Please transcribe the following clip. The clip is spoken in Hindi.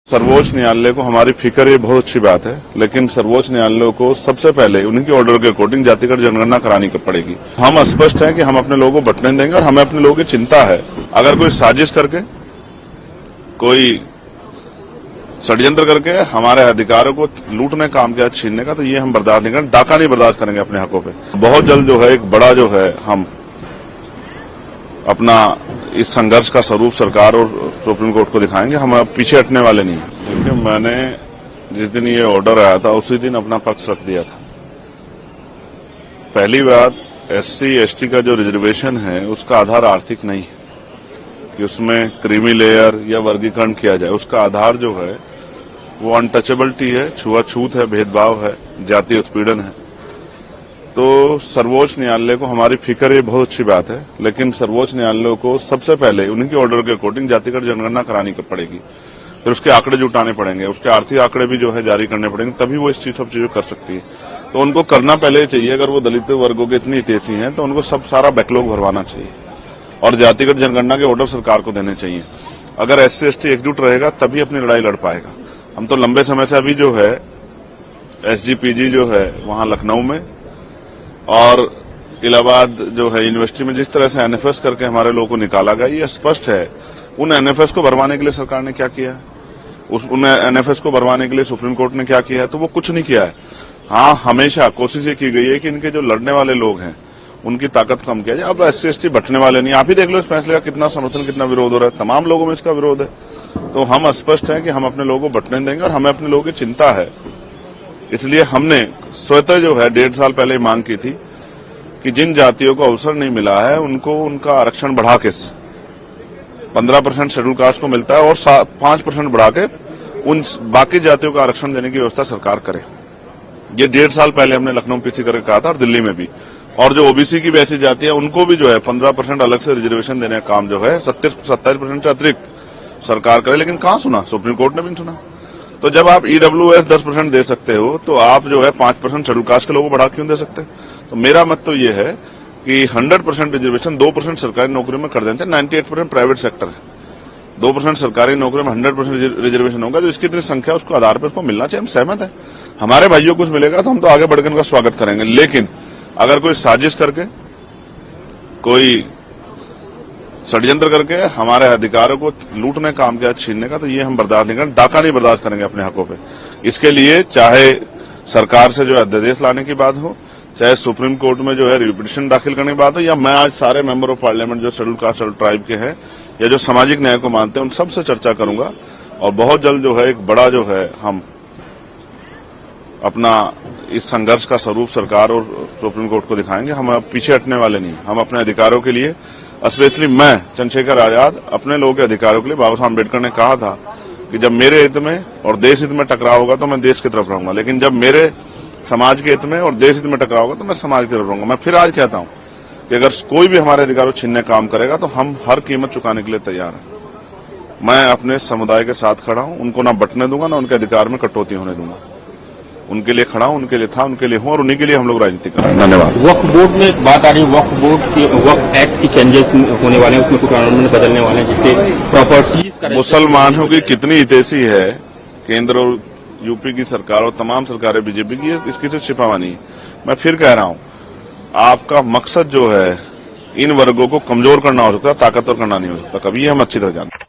सर्वोच्च न्यायालय को हमारी फिक्र ये बहुत अच्छी बात है, लेकिन सर्वोच्च न्यायालय को सबसे पहले उन्हीं के ऑर्डर के अकॉर्डिंग जातिगत जनगणना करानी पड़ेगी। हम स्पष्ट हैं कि हम अपने लोगों को बंटने देंगे और हमें अपने लोगों की चिंता है। अगर कोई साजिश करके, कोई षड्यंत्र करके हमारे अधिकारों को लूटने काम किया, छीनने का, तो ये हम बर्दाश्त नहीं करेंगे। डाका नहीं बर्दाश्त करेंगे अपने हकों पे। बहुत जल्द जो है एक बड़ा जो है हम अपना इस संघर्ष का स्वरूप सरकार और सुप्रीम कोर्ट को दिखाएंगे। हम अब पीछे हटने वाले नहीं हैं। देखिए, मैंने जिस दिन ये ऑर्डर आया था उसी दिन अपना पक्ष रख दिया था। पहली बात, SC ST का जो रिजर्वेशन है उसका आधार आर्थिक नहीं है कि उसमें क्रीमी लेयर या वर्गीकरण किया जाए। उसका आधार जो है वो अनटचेबिलिटी है, छुआछूत है, भेदभाव है, जातीय उत्पीड़न है। तो सर्वोच्च न्यायालय को हमारी फिक्र ये बहुत अच्छी बात है, लेकिन सर्वोच्च न्यायालय को सबसे पहले उन्हीं के ऑर्डर के अकॉर्डिंग जातिगत जनगणना करानी पड़ेगी। फिर उसके आंकड़े जुटाने पड़ेंगे, उसके आर्थिक आंकड़े भी जो है जारी करने पड़ेंगे, तभी वो सब चीजें कर सकती है। तो उनको करना पहले चाहिए। अगर वो दलित वर्गों के इतनी हितैषी हैं तो उनको सब सारा बैकलॉग भरवाना चाहिए और जातिगत जनगणना के ऑर्डर सरकार को देने चाहिए। अगर SC ST एकजुट रहेगा तभी अपनी लड़ाई लड़ पाएगा। हम तो लंबे समय से अभी जो है SGPG जो है वहां लखनऊ में और इलाहाबाद जो है यूनिवर्सिटी में जिस तरह से NFS करके हमारे लोगों को निकाला गया, ये स्पष्ट है। उन NFS को भरवाने के लिए सरकार ने क्या किया है, उन NFS को भरवाने के लिए सुप्रीम कोर्ट ने क्या किया है, तो वो कुछ नहीं किया है। हाँ, हमेशा कोशिश ये की गई है कि इनके जो लड़ने वाले लोग हैं उनकी ताकत कम किया जाए। अब SC ST बंटने वाले नहीं। आप ही देख लो इस फैसले का कितना समर्थन, कितना विरोध हो रहा है। तमाम लोगों में इसका विरोध है। तो हम स्पष्ट हैं कि हम अपने लोगों को बंटने देंगे और हमें अपने लोगों की चिंता है। इसलिए हमने स्वतः जो है 1.5 साल पहले मांग की थी कि जिन जातियों को अवसर नहीं मिला है उनको उनका आरक्षण बढ़ा के 15% शेड्यूल कास्ट को मिलता है और 5% बढ़ा के उन बाकी जातियों का आरक्षण देने की व्यवस्था सरकार करे। ये 1.5 साल पहले हमने लखनऊ PC करके कहा था और दिल्ली में भी। और जो OBC की वैसी जाति है उनको भी जो है 15% अलग से रिजर्वेशन देने का काम जो है 27% से अतिरिक्त सरकार करे। लेकिन कहां सुना, सुप्रीम कोर्ट ने भी नहीं सुना। तो जब आप EWS 10% दे सकते हो तो आप जो है 5% शेड्यूल कास्ट के लोगों को बढ़ा क्यों दे सकते? तो मेरा मत तो ये है कि 100% रिजर्वेशन 2% सरकारी नौकरी में कर देना चाहिए। 98% प्राइवेट सेक्टर है, 2% सरकारी नौकरी में 100% रिजर्वेशन होगा। तो इसकी इतनी संख्या उसको आधार पर उसको मिलना चाहिए। हम सहमत हैं। हमारे भाइयों को कुछ मिलेगा तो हम तो आगे बढ़कर उनका स्वागत करेंगे। लेकिन अगर कोई साजिश करके, कोई षड्यंत्र करके हमारे अधिकारों को लूटने काम किया, छीनने का, तो ये हम बर्दाश्त नहीं करेंगे। डाका नहीं बर्दाश्त करेंगे अपने हकों पे। इसके लिए चाहे सरकार से जो है अध्यादेश लाने की बात हो, चाहे सुप्रीम कोर्ट में जो है रिपिटिशन दाखिल करने की बात हो, या मैं आज सारे मेंबर ऑफ पार्लियामेंट जो शेड्यूल कास्ट और ट्राइब के हैं या जो सामाजिक न्याय को मानते हैं उन सबसे चर्चा करूंगा। और बहुत जल्द जो है एक बड़ा जो है हम अपना इस संघर्ष का स्वरूप सरकार और सुप्रीम कोर्ट को दिखाएंगे। हम अब पीछे हटने वाले नहीं। हम अपने अधिकारों के लिए, स्पेशली मैं चंद्रशेखर आजाद, अपने लोगों के अधिकारों के लिए, बाबा साहब अम्बेडकर ने कहा था कि जब मेरे हित में और देश हित में टकराव होगा तो मैं देश की तरफ रहूंगा, लेकिन जब मेरे समाज के हित में और देश हित में टकराव होगा तो मैं समाज की तरफ रहूंगा। मैं फिर आज कहता हूं कि अगर कोई भी हमारे अधिकारों छीनने काम करेगा तो हम हर कीमत चुकाने के लिए तैयार हैं। मैं अपने समुदाय के साथ खड़ा हूं, उनको ना बंटने दूंगा, ना उनके अधिकार में कटौती होने दूंगा। उनके लिए खड़ा हूं, उनके लिए था, उनके लिए हूं और उन्हीं के लिए हम लोग राजनीति कर रहे हैं। धन्यवाद। वक्फ बोर्ड में एक बात आ रही है, वक्फ बोर्ड की वक्फ एक्ट की चेंजेस होने वाले हैं, उसमें कुछ कानून बदलने वाले हैं जिससे प्रॉपर्टीज, मुसलमानों की कितनी हितैषी है केंद्र और यूपी की सरकार और तमाम सरकारें बीजेपी की, इसकी से छिपावा नहीं। मैं फिर कह रहा हूं, आपका मकसद जो है इन वर्गों को कमजोर करना हो सकता है, ताकतवर करना नहीं हो सकता। कभी हम अच्छी तरह जानते हैं।